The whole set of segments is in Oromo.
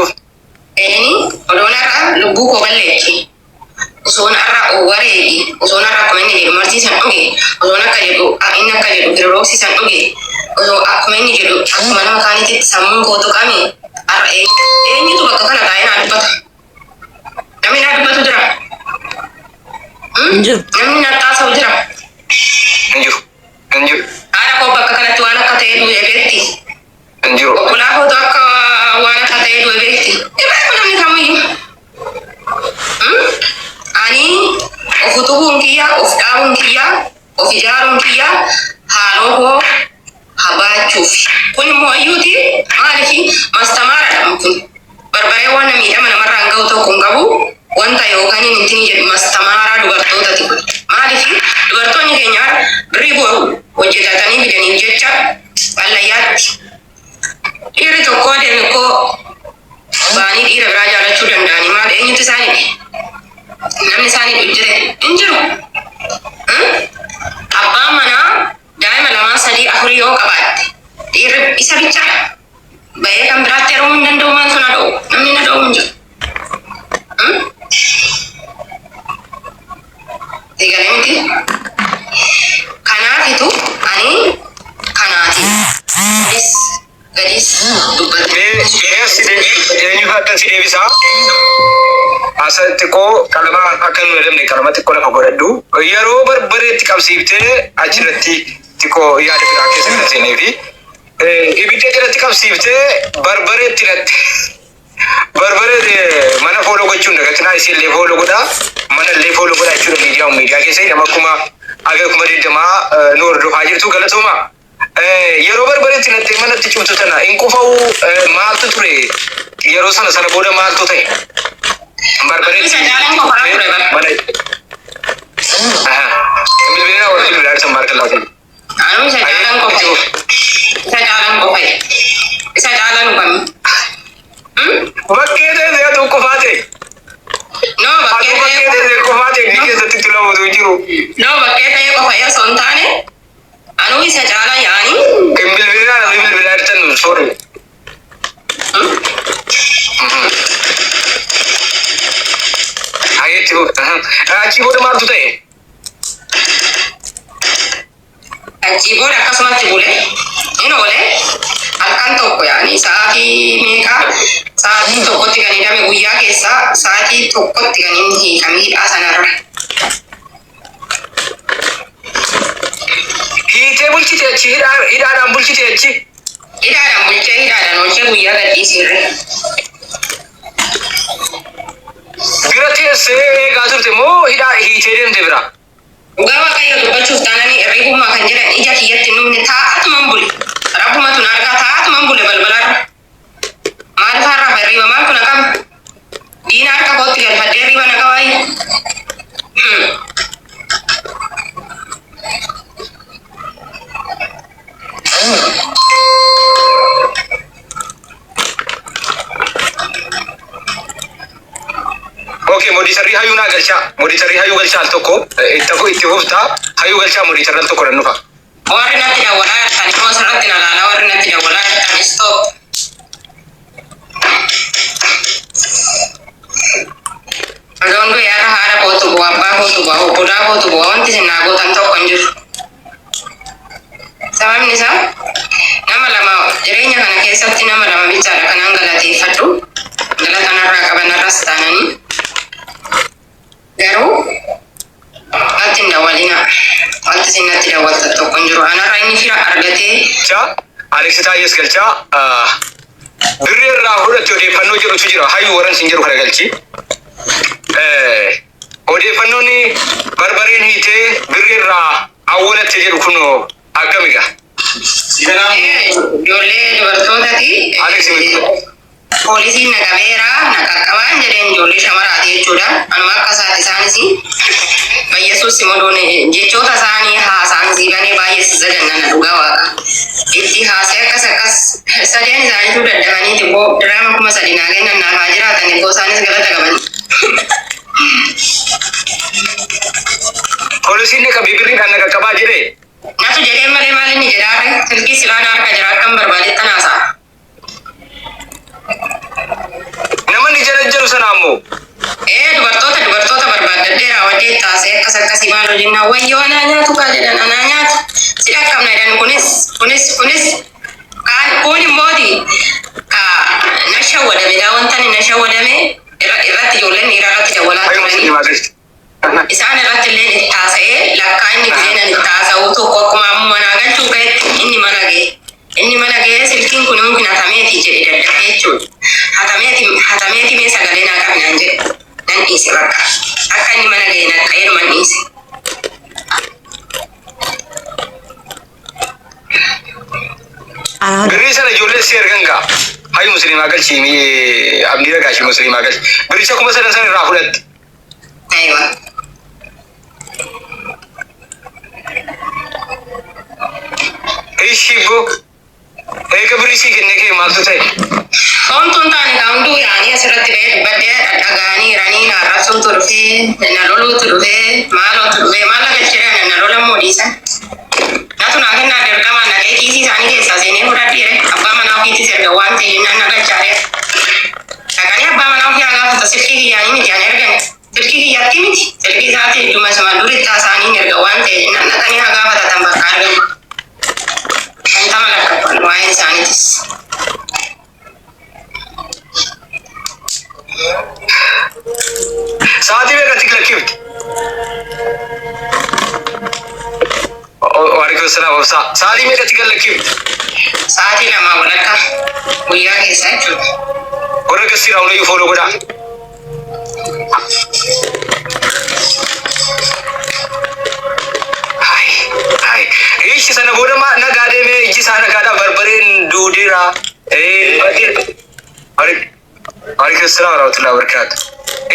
itti Ini odonara lubu ko ballechi. Usona ra o waregi, usona ra ko ni marti san oge. Usona ka yedo, inna ka yedo rosi san oge. Uso akmeni yedo, akmana makani ti samun ko to kami. Ar ni to bakka kana dai na dubat. Nami na dubat udra. Nami na ta sa udra. Anju. Ara ko bakka kana to ana ka te du ebeti. Anju. Kula ko to ka wana ka te du ebeti. Ani ofutuhun kia, ofdahun kia, ofijarun kia, haloho habachufi. Kun mo ayuti maliki mastamara dam kun. Barbare wana midama namarra angauto kun gabu wanta yogani nintini jedhu mastamara dubartoota tikun. Maliki dubartoonni keenya ribo hojjetatanii bidaniif jecha ballayyaatti. Dhiirri tokko deeme koo baanii dhiira biraa jaalachuu danda'anii maal eenyutu isaanii namni isaanii hojjete hin jiru. Abbaan manaa daa'ima lamaa sadii afurii yoo qabaatte dhiirri isa bichaadha. Bahee kan biraatti heerumuu hin danda'u maal sana dha'u namni na dha'u hin jiru. Eegalee miti. Kanaafitu ani kanaati. Gadis dubbatee. Eenyu haddan si deebisaa? Asatti koo qalama akka nu jedhamne qalama xiqqoo lafa godhadhu. Yeroo barbareetti qabsiiftee achirratti xiqqoo yaada biraa keessa kan seenee fi ibidda irratti qabsiiftee barbareetti irratti barbaree mana fooloo gochuun dagatinaa isillee fooloo godhaa mana illee fooloo godhaa jechuudha miidiyaa keessa nama akkuma deddamaa nu hordofaa jirtu galatooma. Yeroo barbareetti irratti manatti cimtu tana hin qufa'u maaltu ture yeroo sana booda maaltu ta'e? Barbareetti mana bilbilaa warra bilbilaa san baarkallaa Anu isa jalan qofai. Isa jalan kami. Bakkee ta'e tokko faate. No bakkee ta'e qofaate ni keessatti tulamu jiru. No bakkee ta'e qofa yoo son taane anu isa jalan yaani. Bilbilaa tan sorry. Ayetti achi booda maaltu ta'e? Achi booda akkasumatti bule inni oole halkan tokko yaani sa'aatii meeqa sa'aatii tokkotti kan hidhame guyyaa keessaa sa'aatii tokkotti kan inni hiikame hidhaa sanarra. Hiitee bulchite achi hidhaadhaan bulchite achi. Hidhaadhaan oolchee guyyaa gadhiisirre. Bira teessee eegaa turte moo hidhaa hiitee deemte bira? Dhugaa waaqayyo dubbachuuf taananii hirribummaa kan jedhan ija kiyyatti numne taa'atuman bule. Rabbuma tun argaa taa'atuman bule balbalarra. Maal faarraa hirriba maal kun akkam? Diina harka kootti galfadhee hirriba naqa waayee. Okay, modisarri hayu na galcha. Modisarri hayu galcha al tokko. Itti hufta hayu galcha modisarri al tokko nan nufa. Warri natti dawwalaa kan immoo asirratti na laala warri natti dawwalaa kan stop. Adoondu yaara haara kootu bu'aa abbaa kootu bu'aa obbolaa kootu bu'aa wanti isin naa gootan tokko hin jiru. Sababni isaa nama lama jireenya kana keessatti nama lama bichaadha kanaan galateeffadhu. Galatanarraa qabanarras taananii. Garuu ati hin dawwalina. Wanti isin natti dawwaltan tokko hin jiru. Anarraa inni fira argatee. Aleksitaayyes galchaa birrii irraa fudhatti odeeffannoo jedhutu jira. Hayyuu warran sin jedhu kana galchi. Odeeffannoon barbareen hiitee birrii irraa awwalatti jedhu kun akkamiga? Ijoollee dubartootaati. Poolisiin naqabeera naqaqqabaan jedheen ijoollee shamaraati jechuudha. Anuma akka isaati isaanis Yesuus modoon jechoota isaanii haasaan siibanii baay'ee sagannana dhugaa waaqa. Itti haasee akkas sadeen isaaniitu daddabanii xiqqoo diraama 3,000 naa kennan naaf haa jiraatan iddoo isaanis galata qabani. Poolisiin qabii birriidhaan naqaqqabaa jedhee? Natu jedhee malee maal inni jedhaa silkii silaan harka jira akkam barbaadetti naasaa. moo? Dubartoota barbaadadheera wadee taasee akkasii maal hojjenna wayyoo anaa nyaatu kaa jedhan anaa nyaatu si dhaqqabna jedhan kunis kun immooti na shawwadame wantani na shawwadame irratti ijoolleen dhiiraa irratti dawwalaa turanii isaan irratti illee taasee lakkaa inni gizeenan taasa'uu tokko akkuma ammoo manaa galchuu ga'etti inni mana ga'ee silkiin kun hundi hatameeti jedhe daddafee jechuudha. Hatameeti mee sagalee naa qabnaan jedhe nan dhiise bakka akka inni mana ga'e naqqa'ee numan dhiise. Birrii sana ijoollee si ergan gaa hayi musliimaa galchii abdii ragaashii musliimaa galchi biricha 3,000 sana irraa fudhatti. Aywa. Ishigo eega birrii si kenne kee maaltu ta'e? Homtuun taane gaa hunduu yaanii asirratti ba'ee dubbadee dhagaanii jiranii na arrabsuutu dhufee na loluutu dhufee maalootu dhufee maal galchee na lolan moodiisan. Natu naa kennaa dirqamaan naqee kiisii isaanii keessaa seenee fudhadhiire abbaa manaa ofiitis erga waan ta'e nan nagalchaareef. Dhaqanii abbaa manaa ofii haa gaafata silkii kiyyaanii miti ani ergan silkii kiyyaatti miti silkii isaatti dhuma sama duritti isaanii erga waan ta'e nan dhaqanii haa gaafatatan bakka argamu. Kan tama lakkatu waa'een isaaniitis. Sa'aatii meeqatti lakkifte? Waalaikum salaam obsaa. Sa'aatii meeqatti lakkifte? Sa'aatii 2 walakkaa guyyaa keessa jechuudha. Warra gassiidhaa hundayyuu fooloo godhaa. Ishi sana booda nagaa deemee iji isaa nagaadhaa barbareen duudeera. Waalaikum salaam warahmatullahi wabarakatuh.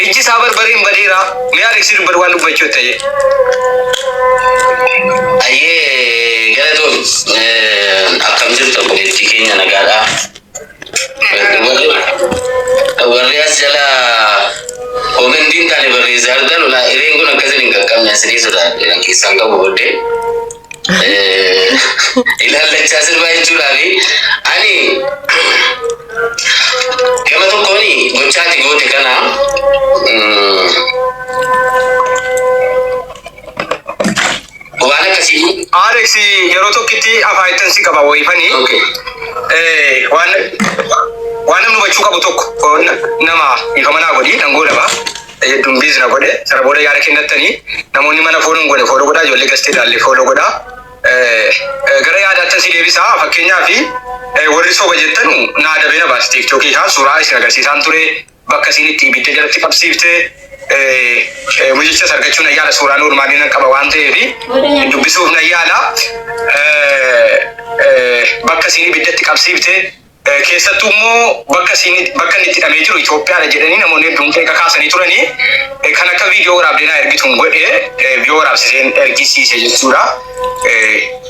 Iji isaa barbareen badeera. Mee Aleksii dubbatu waan dubbachuu ta'e. Ayyee galatoon akkam jirtu obboleettii keenya nagaadhaa. Warri as jala komentiin taane barreessaa argan ulaa hireen kun akkasiin hin qaqqabne asirii sodaadhaan keessaan qabu booddee ilaallachaa sirbaa jechuudhaafi ani gama tokkoon gochaati goote kana waan akkasii Aleksii yeroo tokkitti afaayitan si qaba wayifanii. Waan namni hubachuu qabu tokko nama ifa manaa godhi dhangoo lama hedduun biizina godhe sana booda yaada kennattanii namoonni mana fooloo godhe fooloo godhaa ijoollee gastee ilaalle fooloo godhaa gara yaadaattan si deebisaa fakkeenyaa fi warri soba jettanu naa dabee na baasti tiktokii haa suuraa isin agarsiisaan ture bakka isin itti ibidda jalatti qabsiifte mujicha sargachuun ayyaala suuraa normaanii nan qaba waan ta'eef dubbisuuf na yaala bakka isin ibiddatti qabsiifte keessattuu immoo bakka inni itti hidhamee jiru Itoophiyaadha jedhanii namoonni hedduun qeeqa kaasanii turanii kan akka viidiyoo waraabdeenaa ergituun godhee viidiyoo waraabsiseen ergisiise jechuudha.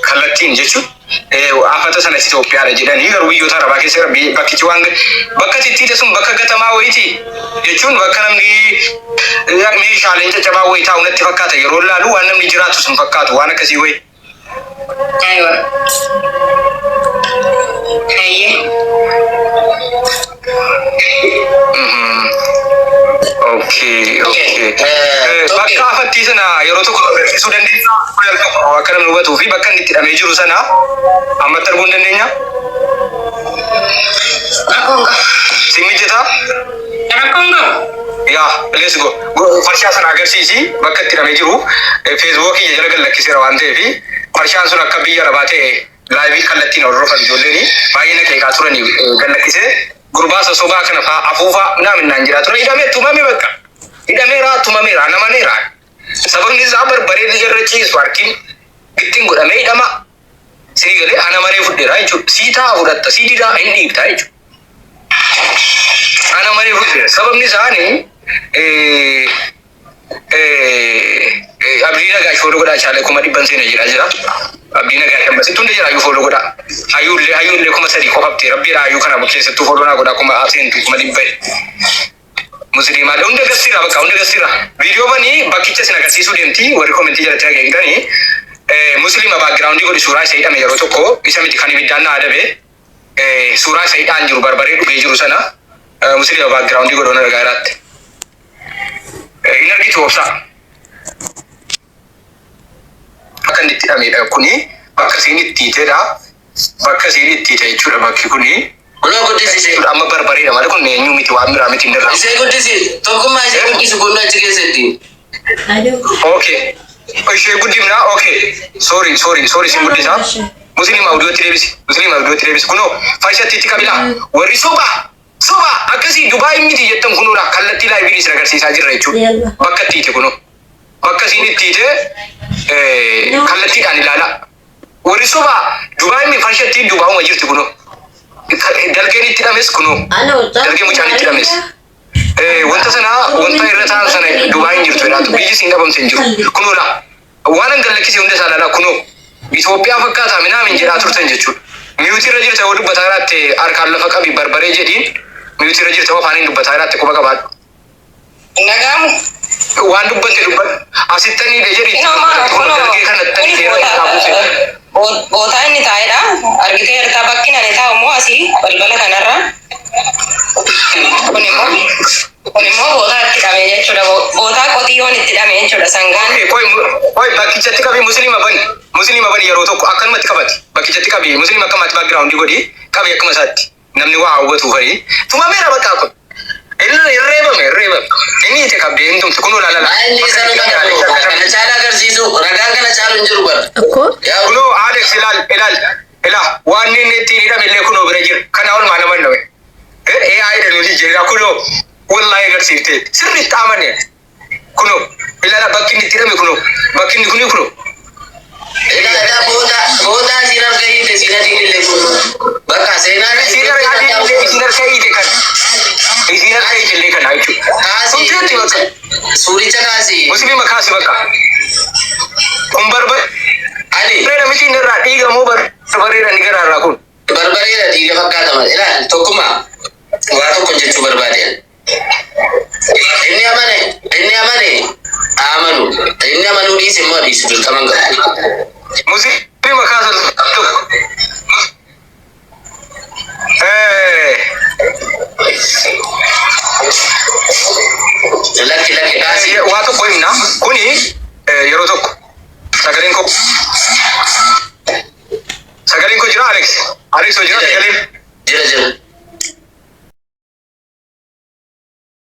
Kallattiin jechuun afata sanas Itoophiyaadha jedhanii garuu biyyoota arabaa keessa bakkichi waan bakka tittiidha sun bakka gatamaa wayiiti jechuun bakka namni meeshaaleen caccabaa wayii taa'u natti fakkaata yeroo ilaalu waan namni jiraatu sun fakkaatu waan akkasii wayii. Okay. Bakka afattii sana yeroo tokko agarsiisuu dandeenya. Akka namni hubatuu fi bakka inni itti hidhamee jiru sana ammatti arguu hin dandeenya. Si mijataa? Yaa, let's go. Farshaa sana agarsiisi bakka itti hidhamee jiru. Feesbuukii jala gallakkiseera waan ta'eef farshaan sun akka biyya arabaa ta'e laayivii kallattiin hordofan ijoolleen baay'ee na qeeqaa turanii gallakkisee gurbaa sosobaa kana fa'aa afuufaa naaminaan jira ture hidhamee tumame bakka hidhameera tumameera namaneera sababni isaa barbaree irra ciisu harkiin ittiin godhamee hidhama sii galee ana maree fudheera jechuudha sii taa fudhatta sii didaa hin dhiibtaa jechuudha ana maree fudheera sababni isaanii abdiin nagaa fooloo godhaa chaalee 100 seena jedhaa jira. Abdiin nagaa shambasitti hunda jira ayyuu fooloo godhaa. Hayyuullee 3,000 qofabtee rabbiidha hayyuu kana keessattuu fooloo naa godhaa 100 musliimaadha hunda agarsiira bakka hunda agarsiira. Viidiyoo banii bakkicha sin agarsiisuu deemti warri koomentii jalatti dhageegdanii musliima baagiraawundii godhi suuraa isa hidhame yeroo tokko isa miti kan ibiddaan naa adabe suuraa isa hidhaan jiru barbaree dhugee jiru sana musliima baagiraawundii godhoon argaa jiraatti. hin argitu obsa. Bakka inni itti hidhamedha kuni bakka isiin itti hiitedha. Bakka isiin itti hiite jechuudha bakki kuni. Kuno guddisi amma barbareedha malee kun eenyu miti waan biraa miti hin darra. Isee guddisi tokkummaa ishee guddisi kun achi keessatti. Okay. Ishee guddimna okay. Sorry sin guddisa. Musliima awdootti deebisi. Kuno faayisatti itti qabila. Warri soba akkasii Dubaay miti jettan kunuudha kallattii laayiviin isin agarsiisaa jirra jechuudha. Bakka itti hiite kuno. Bakka isiin itti hiite kallattiidhaan ilaala. Warri soba Dubaay mi faayisatti Dubaayuma jirti kuno. Dalgeen itti hidhames kuno. Dalgee mucaan itti hidhames. Wanta irra ta'an sana Dubaay jirtu jedhaatu biyyi siin dhabamte hin jiru. Kunuudha. Waan an gallakkise hunda isaa ilaala kuno. Itoophiyaa fakkaata minaamin jedhaa turtan jechuudha. Miyuutii irra jirta yoo dubbataa irratti harkaan lafa qabi barbaree jedhiin miyuutii irra jirta yoo afaaniin dubbataa irratti quba qabaadhu. Nagaamu. Waan dubbatte asittanii jedhi dalgee kanatti seera qabuuse. Bootaa inni taa'edha. Argitee hirtaa bakki nani taa'u immoo asii balbala kanarra. Kun immoo bootaa itti hidhame jechuudha. Bootaa qotiyyoon itti hidhame jechuudha sangaan. Qoy bakkichatti qabi musliima bani yeroo tokko akkanumatti qabati. Bakkichatti qabi musliima akkamatti background godhi qabi akkuma isaatti. Namni waa hubatu fa'i. Tumameera bakka kun. Irreebame. Inni itti qabdee hin tumtu kun ulaalala. Inni kana caala agarsiisu ragaan kana caalu hin jiru bara. Kunoo Alex ilaal waan inni ittiin hidhame illee kunoo bira jira. Kana ol maana mannawe. AI da nuti jira kunoo wallahi agarsiifte sirriitti amane. Kunoo ilaala bakki inni itti hidhame kunoo bakki inni kuni kunoo. Ilaala booda sinar kayite sinati illee kunoo. Bakka seenaa sinar kayite kan. Isinar kayite illee kan jechuudha. Suuricha kaasi. Musliima kaasi bakka. Kun barbar. Ali. Reera miti irraa dhiiga moo barbareedha ni garaarraa kun. Barbareedha dhiiga fakkaatama. Ilaal tokkuma waa tokko jechuu barbaade. Inni amanu dhiisi immoo dhiisu dirqaman qabu.